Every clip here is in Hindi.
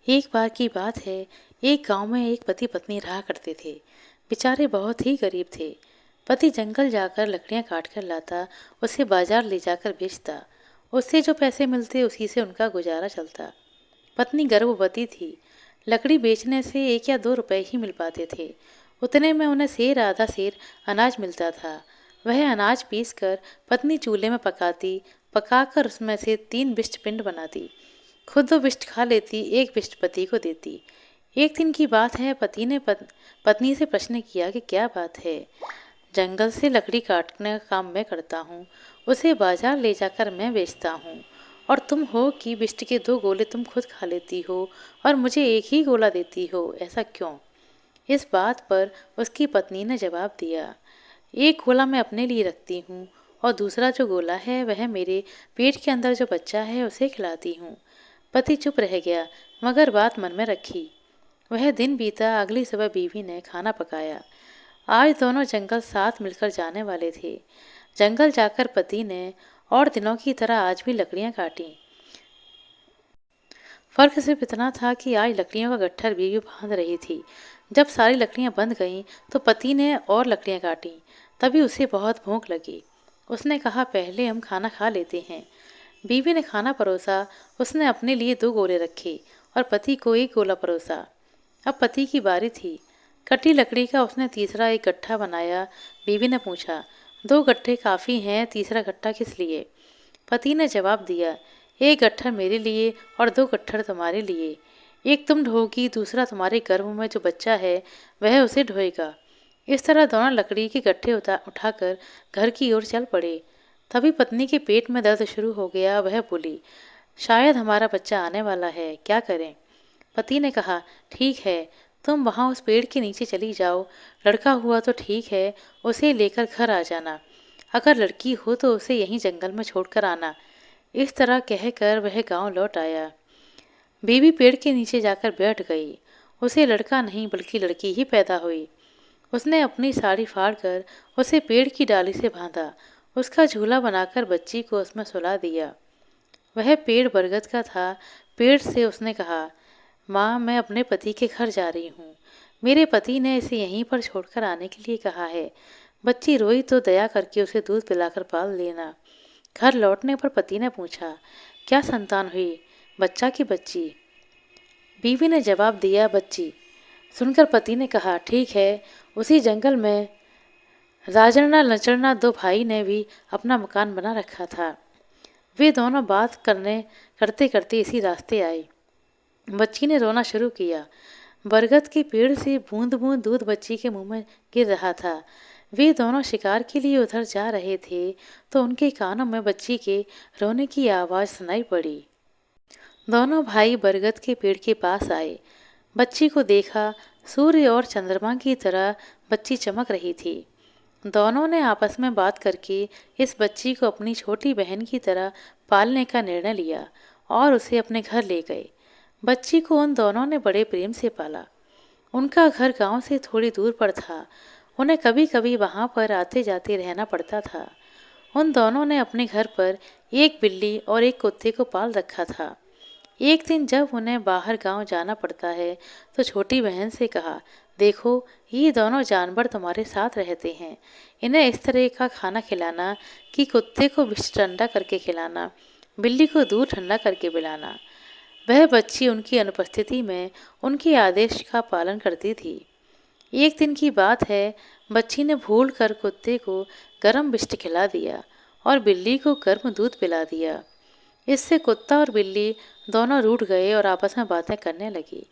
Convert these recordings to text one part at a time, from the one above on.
एक बार की बात है। एक गांव में एक पति पत्नी रहा करते थे। बेचारे बहुत ही गरीब थे। पति जंगल जाकर लकड़ियां काट कर लाता, उसे बाजार ले जाकर बेचता। उससे जो पैसे मिलते उसी से उनका गुजारा चलता। पत्नी गर्भवती थी। लकड़ी बेचने से 1 या 2 रुपए ही मिल पाते थे। उतने में उन्हें सेर आधा सेर अनाज मिलता था। वह अनाज पीस कर पत्नी चूल्हे में पकाती, पकाकर उसमें से 3 बिष्ट पिंड बनाती। खुद 2 बिष्ट खा लेती, 1 बिष्ट पति को देती। एक दिन की बात है, पति ने पत्नी से प्रश्न किया कि क्या बात है। जंगल से लकड़ी काटने का काम मैं करता हूँ, उसे बाजार ले जाकर मैं बेचता हूँ, और तुम हो कि बिष्ट के 2 गोले तुम खुद खा लेती हो और मुझे एक ही गोला देती हो, ऐसा क्यों? इस बात पर उसकी पत्नी ने जवाब दिया, एक गोला मैं अपने लिए रखती हूँ और दूसरा जो गोला है वह मेरे पेट के अंदर जो बच्चा है उसे खिलाती हूँ। पति चुप रह गया, मगर बात मन में रखी। वह दिन बीता। अगली सुबह बीवी ने खाना पकाया। आज दोनों जंगल साथ मिलकर जाने वाले थे। जंगल जाकर पति ने और दिनों की तरह आज भी लकड़ियां काटी। फर्क सिर्फ इतना था कि आज लकड़ियों का गट्ठर बीवी बांध रही थी। जब सारी लकड़ियां बंध गईं तो पति ने और लकड़ियां काटी। तभी उसे बहुत भूख लगी। उसने कहा, पहले हम खाना खा लेते हैं। बीवी ने खाना परोसा। उसने अपने लिए 2 गोले रखे और पति को 1 गोला परोसा। अब पति की बारी थी। कटी लकड़ी का उसने तीसरा एक गट्ठा बनाया। बीवी ने पूछा, 2 गट्ठे काफ़ी हैं, तीसरा गट्ठा किस लिए? पति ने जवाब दिया, 1 गट्ठर मेरे लिए और 2 गट्ठर तुम्हारे लिए। एक तुम ढोगी, दूसरा तुम्हारे गर्भ में जो बच्चा है वह उसे ढोएगा। इस तरह दोनों लकड़ी के गट्ठे उठाकर घर की ओर चल पड़े। तभी पत्नी के पेट में दर्द शुरू हो गया। वह बोली, शायद हमारा बच्चा आने वाला है, क्या करें? पति ने कहा, ठीक है, तुम वहाँ उस पेड़ के नीचे चली जाओ। लड़का हुआ तो ठीक है, उसे लेकर घर आ जाना। अगर लड़की हो तो उसे यहीं जंगल में छोड़कर आना। इस तरह कहकर वह गांव लौट आया। बीवी पेड़ के नीचे जाकर बैठ गई। उसे लड़का नहीं बल्कि लड़की ही पैदा हुई। उसने अपनी साड़ी फाड़कर उसे पेड़ की डाली से बांधा। उसका झूला बनाकर बच्ची को उसमें सुला दिया। वह पेड़ बरगद का था। पेड़ से उसने कहा, माँ, मैं अपने पति के घर जा रही हूँ। मेरे पति ने इसे यहीं पर छोड़कर आने के लिए कहा है। बच्ची रोई तो दया करके उसे दूध पिलाकर पाल लेना। घर लौटने पर पति ने पूछा, क्या संतान हुई, बच्चा की बच्ची? बीवी ने जवाब दिया, बच्ची। सुनकर पति ने कहा, ठीक है। उसी जंगल में राजड़ना लचड़ना 2 भाई ने भी अपना मकान बना रखा था। वे दोनों बात करते करते इसी रास्ते आए। बच्ची ने रोना शुरू किया। बरगद के पेड़ से बूंद बूंद दूध बच्ची के मुंह में गिर रहा था। वे दोनों शिकार के लिए उधर जा रहे थे तो उनके कानों में बच्ची के रोने की आवाज़ सुनाई पड़ी। दोनों भाई बरगद के पेड़ के पास आए। बच्ची को देखा। सूर्य और चंद्रमा की तरह बच्ची चमक रही थी। दोनों ने आपस में बात करके इस बच्ची को अपनी छोटी बहन की तरह पालने का निर्णय लिया और उसे अपने घर ले गए। बच्ची को उन दोनों ने बड़े प्रेम से पाला। उनका घर गांव से थोड़ी दूर पर था। उन्हें कभी कभी वहां पर आते जाते रहना पड़ता था। उन दोनों ने अपने घर पर एक बिल्ली और एक कुत्ते को पाल रखा था। एक दिन जब उन्हें बाहर गांव जाना पड़ता है तो छोटी बहन से कहा, देखो, ये दोनों जानवर तुम्हारे साथ रहते हैं। इन्हें इस तरह का खाना खिलाना कि कुत्ते को विष ठंडा करके खिलाना, बिल्ली को दूध ठंडा करके पिलाना। वह बच्ची उनकी अनुपस्थिति में उनके आदेश का पालन करती थी। एक दिन की बात है, बच्ची ने भूल कर कुत्ते को गर्म बिस्ट खिला दिया और बिल्ली को गर्म दूध पिला दिया। इससे कुत्ता और बिल्ली दोनों रूठ गए और आपस में बातें करने लगी।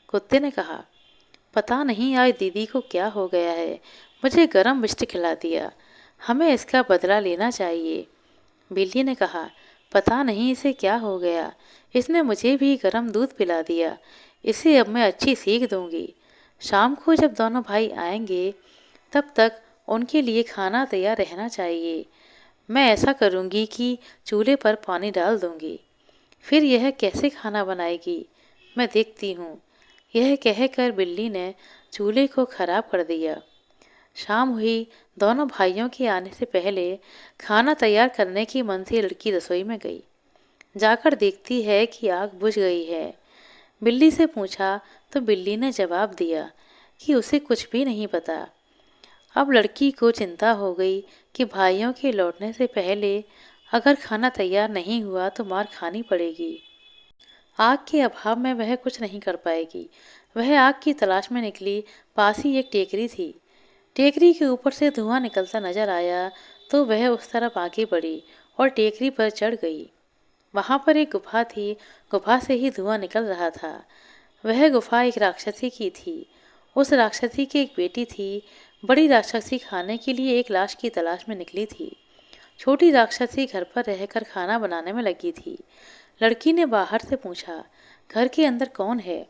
कुत्ते ने कहा, पता नहीं आज दीदी को क्या हो गया है, मुझे गर्म बिस्ट खिला दिया। हमें इसका बदला लेना चाहिए। बिल्ली ने कहा, पता नहीं इसे क्या हो गया, इसने मुझे भी गर्म दूध पिला दिया। इसे अब मैं अच्छी सीख दूंगी। शाम को जब दोनों भाई आएंगे तब तक उनके लिए खाना तैयार रहना चाहिए। मैं ऐसा करूंगी कि चूल्हे पर पानी डाल दूंगी। फिर यह कैसे खाना बनाएगी, मैं देखती हूँ। यह कहकर बिल्ली ने चूल्हे को खराब कर दिया। शाम हुई। दोनों भाइयों के आने से पहले खाना तैयार करने की मन से लड़की रसोई में गई। जाकर देखती है कि आग बुझ गई है। बिल्ली से पूछा तो बिल्ली ने जवाब दिया कि उसे कुछ भी नहीं पता। अब लड़की को चिंता हो गई कि भाइयों के लौटने से पहले अगर खाना तैयार नहीं हुआ तो मार खानी पड़ेगी। आग के अभाव में वह कुछ नहीं कर पाएगी। वह आग की तलाश में निकली। पास ही एक टेकरी थी। टेकरी के ऊपर से धुआं निकलता नजर आया तो वह उस तरफ आगे बढ़ी और टेकरी पर चढ़ गई। वहां पर एक गुफा थी। गुफा से ही धुआं निकल रहा था। वह गुफा एक राक्षसी की थी। उस राक्षसी की एक बेटी थी। बड़ी राक्षसी खाने के लिए एक लाश की तलाश में निकली थी। छोटी राक्षसी घर पर रहकर खाना बनाने में लगी थी। लड़की ने बाहर से पूछा, घर के अंदर कौन है?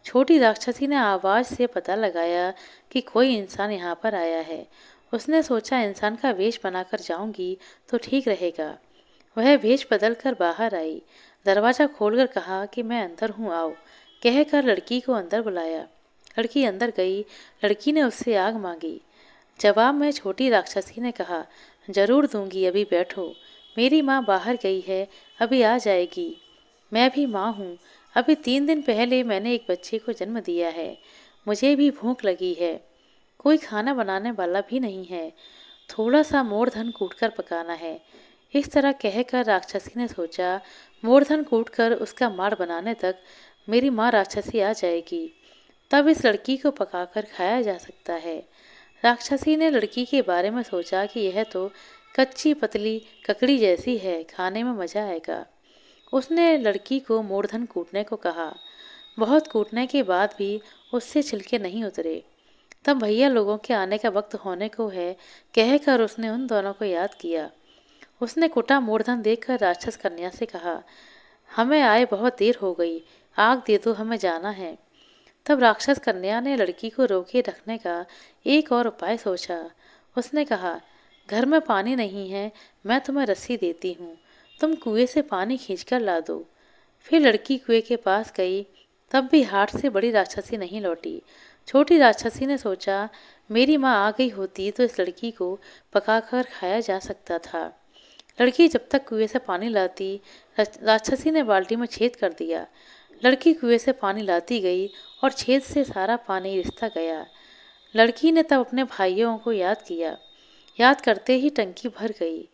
छोटी राक्षसी ने आवाज से पता लगाया कि कोई इंसान यहाँ पर आया है। उसने सोचा इंसान का वेश बनाकर जाऊंगी तो ठीक रहेगा। वह वेश बदल कर बाहर आई। दरवाजा खोलकर कहा कि मैं अंदर हूँ, आओ। कहकर लड़की को अंदर बुलाया। लड़की अंदर गई। लड़की ने उससे आग मांगी। जवाब में छोटी राक्षसी ने कहा, जरूर दूंगी, अभी बैठो। मेरी माँ बाहर गई है, अभी आ जाएगी। मैं भी माँ हूँ। अभी 3 दिन पहले मैंने एक बच्चे को जन्म दिया है। मुझे भी भूख लगी है। कोई खाना बनाने वाला भी नहीं है। थोड़ा सा मोरधन कूटकर पकाना है। इस तरह कहकर राक्षसी ने सोचा, मोरधन कूटकर उसका मार बनाने तक मेरी माँ राक्षसी आ जाएगी। तब इस लड़की को पकाकर खाया जा सकता है। राक्षसी ने लड़की के बारे में सोचा कि यह तो कच्ची पतली ककड़ी जैसी है, खाने में मजा आएगा। उसने लड़की को मूर्धन कूटने को कहा। बहुत कूटने के बाद भी उससे छिलके नहीं उतरे। तब भैया लोगों के आने का वक्त होने को है कहकर उसने उन दोनों को याद किया। उसने कुटा मूर्धन देखकर राक्षस कन्या से कहा, हमें आए बहुत देर हो गई, आग दे दो, हमें जाना है। तब राक्षस कन्या ने लड़की को रोके रखने का एक और उपाय सोचा। उसने कहा, घर में पानी नहीं है, मैं तुम्हें रस्सी देती हूँ, तुम कुएं से पानी खींचकर ला दो। फिर लड़की कुएं के पास गई। तब भी हाथ से बड़ी राक्षसी नहीं लौटी। छोटी राक्षसी ने सोचा, मेरी माँ आ गई होती तो इस लड़की को पकाकर खाया जा सकता था। लड़की जब तक कुएं से पानी लाती, राक्षसी ने बाल्टी में छेद कर दिया। लड़की कुएं से पानी लाती गई और छेद से सारा पानी रिसता गया। लड़की ने तब अपने भाइयों को याद किया। याद करते ही टंकी भर गई।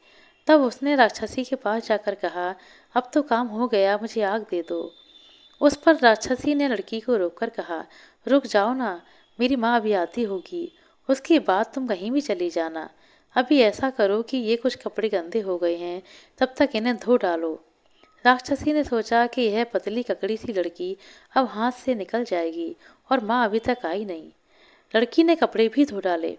तब उसने राक्षसी के पास जाकर कहा, अब तो काम हो गया, मुझे आग दे दो। उस पर राक्षसी ने लड़की को रोककर कहा, रुक जाओ ना, मेरी माँ अभी आती होगी, उसके बाद तुम कहीं भी चली जाना। अभी ऐसा करो कि ये कुछ कपड़े गंदे हो गए हैं, तब तक इन्हें धो डालो। राक्षसी ने सोचा कि यह पतली ककड़ी सी लड़की अब हाथ से निकल जाएगी और माँ अभी तक आई नहीं। लड़की ने कपड़े भी धो डाले।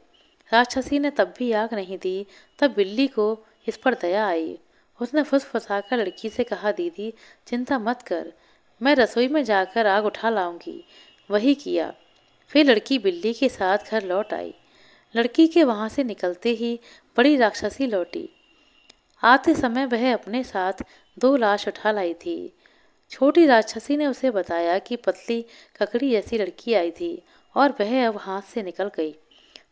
राक्षसी ने तब भी आग नहीं दी। तब बिल्ली को इस पर दया आई। उसने फुसफुसाकर लड़की से कहा, दीदी चिंता मत कर, मैं रसोई में जाकर आग उठा लाऊंगी। वही किया। फिर लड़की बिल्ली के साथ घर लौट आई। लड़की के वहां से निकलते ही बड़ी राक्षसी लौटी। आते समय वह अपने साथ 2 लाश उठा लाई थी। छोटी राक्षसी ने उसे बताया कि पतली ककड़ी जैसी लड़की आई थी और वह अब हाथ से निकल गई।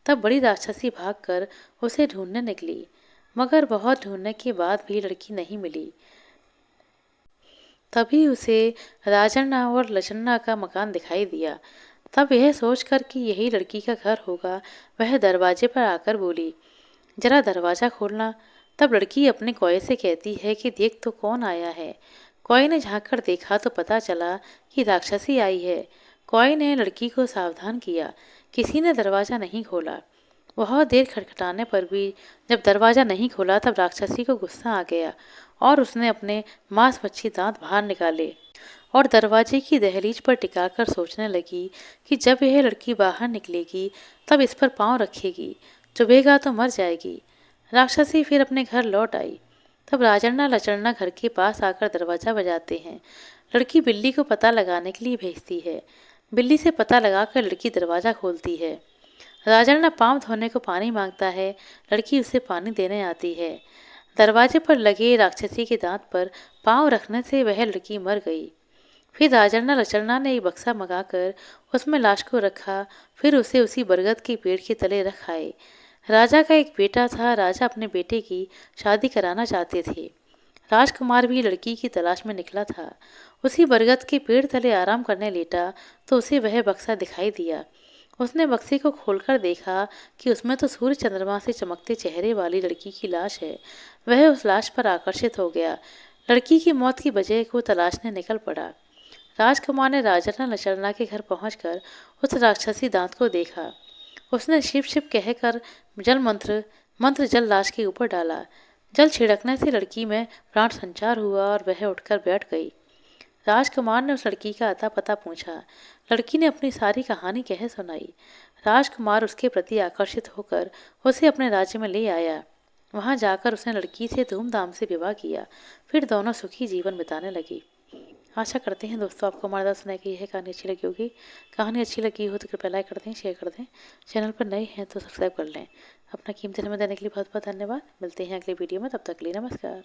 तब बड़ी राक्षसी भागकर उसे ढूंढने निकली, मगर बहुत ढूंढने के बाद भी लड़की नहीं मिली। तभी उसे राजन्ना और लचन्ना का मकान दिखाई दिया। तब यह सोचकर कि यही लड़की का घर होगा, वह दरवाजे पर आकर बोली, जरा दरवाज़ा खोलना। तब लड़की अपने कौए से कहती है कि देख तो कौन आया है। कौए ने झांक कर देखा तो पता चला कि राक्षसी आई है। कौए ने लड़की को सावधान किया। किसी ने दरवाज़ा नहीं खोला। बहुत देर खटखटाने पर भी जब दरवाज़ा नहीं खोला तब राक्षसी को गुस्सा आ गया और उसने अपने मांस मच्छी दांत बाहर निकाले और दरवाजे की दहलीज पर टिकाकर सोचने लगी कि जब यह लड़की बाहर निकलेगी तब इस पर पाँव रखेगी, चुभेगा तो मर जाएगी। राक्षसी फिर अपने घर लौट आई। तब राजन्ना लचन्ना घर के पास आकर दरवाज़ा बजाते हैं। लड़की बिल्ली को पता लगाने के लिए भेजती है। बिल्ली से पता लगाकर लड़की दरवाज़ा खोलती है। राजन्ना पाँव धोने को पानी मांगता है। लड़की उसे पानी देने आती है। दरवाजे पर लगे राक्षसी के दांत पर पाँव रखने से वह लड़की मर गई। फिर राजन्ना लचन्ना ने एक बक्सा मंगाकर उसमें लाश को रखा। फिर उसे उसी बरगद के पेड़ के तले रख आए। राजा का एक बेटा था। राजा अपने बेटे की शादी कराना चाहते थे। राजकुमार भी लड़की की तलाश में निकला था। उसी बरगद के पेड़ तले आराम करने लेटा तो उसे वह बक्सा दिखाई दिया। उसने बक्से को खोलकर देखा कि उसमें तो सूर्य चंद्रमा से चमकते चेहरे वाली लड़की की लाश है। वह उस लाश पर आकर्षित हो गया। लड़की की मौत की वजह को तलाशने निकल पड़ा। राजकुमार ने राजा नचरना के घर पहुंचकर उस राक्षसी दांत को देखा। उसने शिव शिव कहकर जल मंत्र मंत्र जल लाश के ऊपर डाला। जल छिड़कने से लड़की में प्राण संचार हुआ और वह उठकर बैठ गई। राजकुमार ने उस लड़की का अता पता पूछा। लड़की ने अपनी सारी कहानी कह सुनाई। राजकुमार उसके प्रति आकर्षित होकर उसे अपने राज्य में ले आया। वहां जाकर उसने लड़की से धूमधाम से विवाह किया। फिर दोनों सुखी जीवन बिताने लगे। आशा करते हैं दोस्तों आपको हमारा सुनाई की यह कहानी अच्छी लगी होगी। कहानी अच्छी लगी हो तो कृपया लाइक कर दें, शेयर कर दें। चैनल पर नए हैं तो सब्सक्राइब कर लें। अपना कीमती समय देने के लिए बहुत बहुत धन्यवाद। मिलते हैं अगले वीडियो में, तब तक के लिए नमस्कार।